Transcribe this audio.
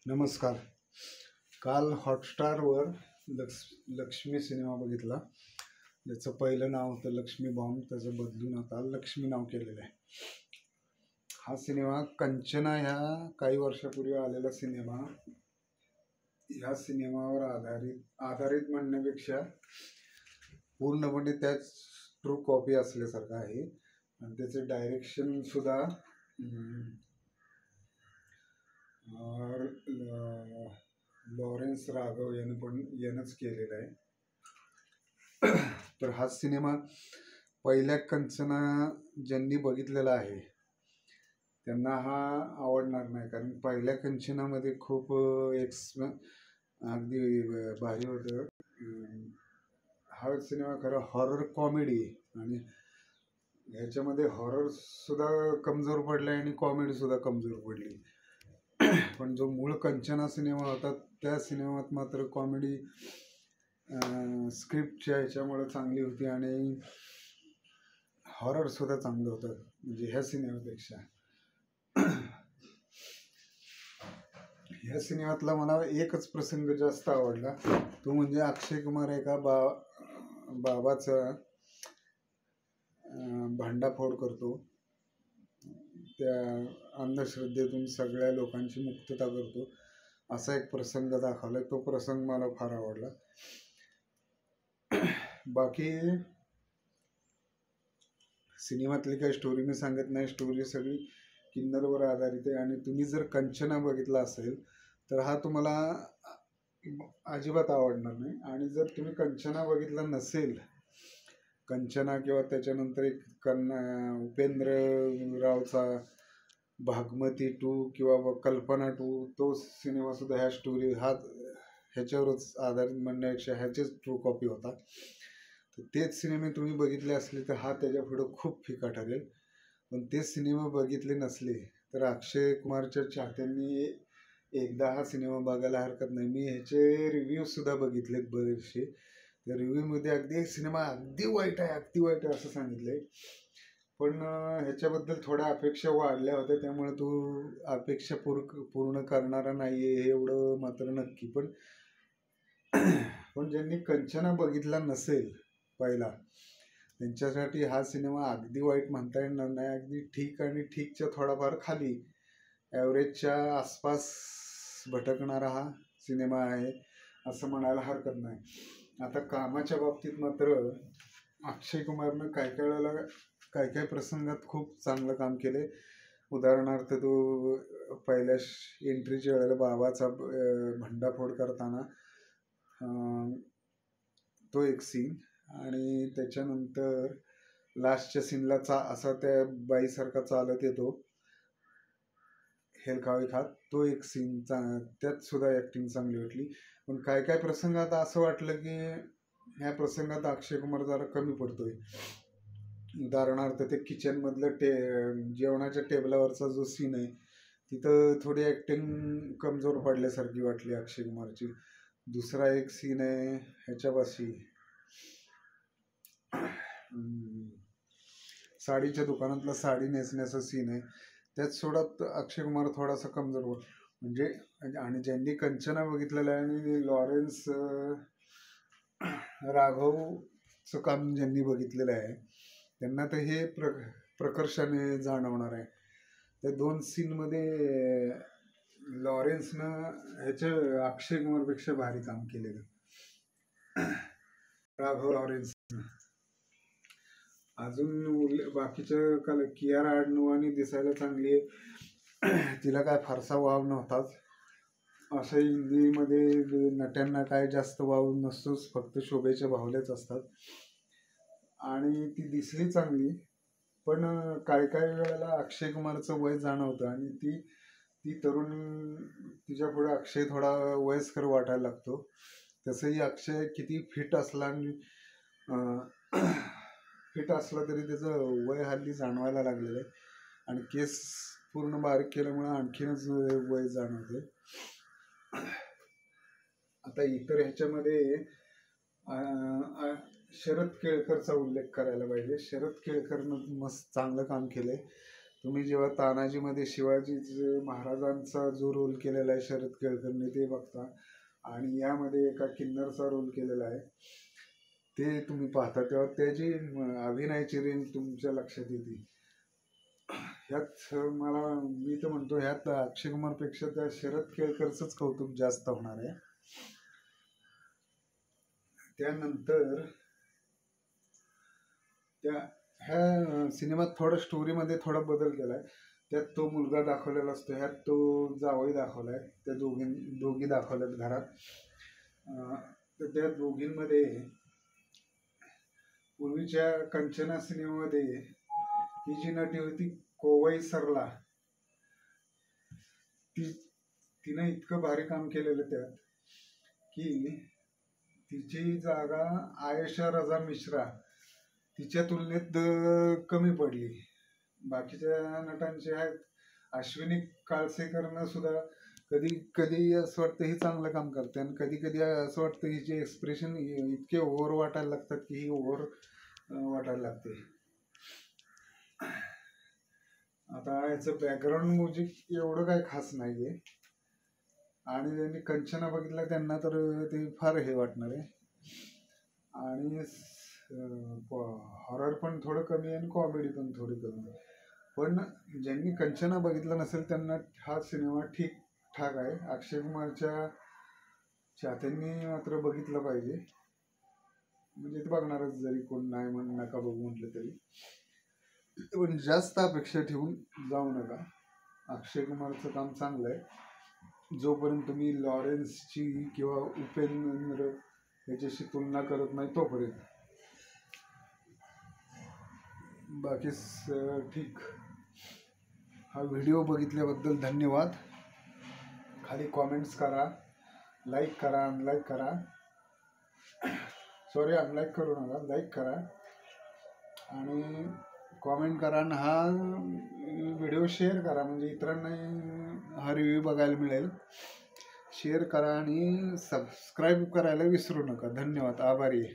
नमस्कार. काल हॉटस्टारवर लक्ष्मी सिनेमा बघितला. ज्याचं पहिलं नाव होतं लक्ष्मी बॉम्ब, त्याचं बदलून आता लक्ष्मी नाव केलेलं आहे. हा सिनेमा कंचना ह्या काही वर्षापूर्वी आलेला सिनेमा, ह्या सिनेमावर आधारित म्हणण्यापेक्षा पूर्णपणे त्याच ट्रू कॉपी असल्यासारखं आहे. आणि त्याचे डायरेक्शन सुद्धा लॉरेन्स राघव यानंच केलेला आहे. तर हा सिनेमा पहिल्या कंचना ज्यांनी बघितलेला आहे त्यांना हा आवडणार नाही, कारण पहिल्या कंचनामध्ये खूप अगदी भारी होतं. हा सिनेमा खरं हॉरर कॉमेडी आणि ह्याच्यामध्ये हॉरर सुद्धा कमजोर पडला आणि कॉमेडी सुद्धा कमजोर पडली. पण जो मूळ कंचना सिनेमा होता त्या सिनेमात मात्र कॉमेडी स्क्रिप्टच्या ह्याच्यामुळे चांगली होती आणि हॉरर सुद्धा चांगलं होतं, म्हणजे ह्या सिनेमापेक्षा. ह्या सिनेमातला मला एकच प्रसंग जास्त आवडला, तो म्हणजे अक्षय कुमार एका बाबाचा भांडाफोड करतो. त्या अंधश्रद्धेतून सगळ्या लोकांची मुक्तता करतो, असा एक प्रसंग दाखवलाय. तो प्रसंग मला फार आवडला. बाकी सिनेमातली काही स्टोरी मी सांगत नाही. स्टोरी सगळी किन्नरवर आधारित आहे. आणि तुम्ही जर कंचना बघितला असेल तर हा तुम्हाला अजिबात आवडणार नाही. आणि जर तुम्ही कंचना बघितला नसेल, कंचना किंवा त्याच्यानंतर एक उपेंद्र रावचा भागमती 2 किंवा कल्पना 2, तो सिनेमा सुद्धा ह्याच्यावरच आधारित म्हणण्यापेक्षा ह्याचेच ट्रू कॉपी होता. तर तेच सिनेमे तुम्ही बघितले असले तर हा त्याच्या पुढं खूप फिका ठरेल. पण तेच सिनेमा बघितले नसले तर अक्षय कुमारच्या चाहत्यांनी एकदा हा सिनेमा बघायला हरकत नाही. मी ह्याचे रिव्ह्यू सुद्धा बघितलेत बरेचसे. त्या रिव्ह्यूमध्ये अगदी सिनेमा अगदी वाईट आहे असं सांगितलंय. पण ह्याच्याबद्दल थोड्या अपेक्षा वाढल्या होत्या, त्यामुळे तो अपेक्षा पूर्ण करणारा नाहीये हे एवढं मात्र नक्की. पण ज्यांनी कंचना बघितला नसेल पहिला, त्यांच्यासाठी हा सिनेमा अगदी वाईट म्हणता येणार नाही. अगदी ठीक आणि ठीकच्या थोडाफार खाली ॲव्हरेजच्या आसपास भटकणारा हा सिनेमा आहे असं म्हणायला हरकत नाही. आता कामाच्या बाबतीत मात्र अक्षय कुमारनं काय प्रसंगात खूप चांगलं काम केले. उदाहरणार्थ तो पहिल्या एंट्रीच्या वेळेला बाबाचा भंडाफोड करताना तो एक सीन, आणि त्याच्यानंतर लास्टच्या सीनला असा त्या बाईसारखा चालत येतो हेलकावे खात, तो एक सीन त्यात सुद्धा ॲक्टिंग चांगली वाटली. पण काय प्रसंगात असं वाटलं की ह्या प्रसंगात अक्षय कुमार जरा कमी पडतोय. उदाहरणार्थ ते किचनमधलं जेवणाच्या टेबलावरचा जो सीन आहे तिथं थोडी ॲक्टिंग कमजोर पडल्यासारखी वाटली अक्षय कुमारची. दुसरा एक सीन आहे ह्याच्यापाशी साडीच्या दुकानातला साडी नेसण्याचा सीन आहे, त्यात सोडत अक्षय कुमार थोडासा कमजोर म्हणजे. आणि ज्यांनी कंचना बघितलेलं आहे आणि लॉरेन्स राघवचं काम ज्यांनी बघितलेलं आहे त्यांना तर हे प्रकर्षाने जाणवणार आहे. त्या दोन सीनमध्ये लॉरेन्सनं अक्षय कुमारपेक्षा भारी काम केलेलं, राघव लॉरेन्स. अजून बाकीच्या कियारा आडनोवानी दिसायला चांगली आहे, तिला काय फारसा वाव नव्हताच. असं हिंदीमध्ये नट्यांना काय जास्त वाव नसतोच, फक्त शोभेच्या बाहुल्याच असतात. आणि ती दिसली चांगली, पण काय वेळेला अक्षय कुमारचं वय जाणवतं आणि ती तरुणी तिच्या पुढे अक्षय थोडा वयस्कर वाटायला लागतो. तसंही अक्षय किती फिट असला तरी त्याचं वय हल्ली जाणवायला लागलेलं आहे. आणि केस पूर्ण बारीक केल्यामुळे आणखीनच वय जाणवते. आता इतर ह्याच्यामध्ये शरद केळकरचा उल्लेख करायला पाहिजे. शरद केळकरनं मस्त चांगलं काम केलंय. तुम्ही जेव्हा तानाजीमध्ये शिवाजी महाराजांचा जो रोल केलेला आहे शरद केळकरने ते बघता, आणि यामध्ये एका किन्नरचा रोल केलेला आहे ते तुम्ही पाहता, तेव्हा त्याची अभिनयाची रेंज तुमच्या लक्षात येते. ह्यात मी तर म्हणतो ह्यात अक्षय कुमारपेक्षा त्या शरद केळकरचंच कौतुक जास्त होणार आहे. त्यानंतर ह्या सिनेमात थोडं स्टोरीमध्ये थोडा बदल केलाय. त्यात तो मुलगा दाखवलेला असतो, ह्यात तो जावई दाखवलाय. त्या दोघी दाखवल्यात घरात. तर त्या दोघींमध्ये पूर्वीच्या कंचना सिनेमामध्ये ही जी नटी होती कोवई सरला, तिनं इतकं भारी काम केलेलं त्यात की तिची जागा आयशा रजा मिश्रा तिच्या तुलनेत कमी पडली. बाकीच्या नटांचे आहेत. अश्विनी काळसेकरनं सुद्धा कधी कधी असं वाटतं ही चांगलं काम करते, आणि कधी कधी असं वाटतं हिचे एक्सप्रेशन इतके ओव्हर वाटायला लागतात की ही ओव्हर वाटायला लागते. आता याचं बॅकग्राऊंड म्युझिक एवढं काही खास नाही आहे, आणि ज्यांनी कंचना बघितला त्यांना तर ते फार हे वाटणार आहे. आणि हॉरर पण थोडं कमी आहे आणि कॉमेडी पण थोडी कमी आहे. पण ज्यांनी कंचना बघितलं नसेल त्यांना हा सिनेमा ठीकठाक आहे. अक्षय कुमारच्या चाहत्यांनी मात्र बघितलं पाहिजे, म्हणजे ते बघणारच जरी कोण नाही नका बघू म्हटलं तरी. पण जास्त अपेक्षा ठेवून जाऊ नका. अक्षय कुमारचं काम चांगलं आहे. जोपर्यंत तुम्ही लॉरेन्सची किंवा उपेंद्र याच्याशी तुलना करत नाही तोपर्यंत. बाकी ठीक. हा व्हिडिओ बघितल्याबद्दल धन्यवाद. खाली कॉमेंट्स करा, लाईक करा, अनलाईक करा. सॉरी, अनलाईक करू नका, लाईक करा आणि कॉमेंट करा, आणि हा व्हिडिओ शेअर करा म्हणजे इतरांनाही हा रिव्ह्यू बघायला मिळेल. शेअर करा आणि सबस्क्राईब करायला विसरू नका. धन्यवाद. आभारी आहे.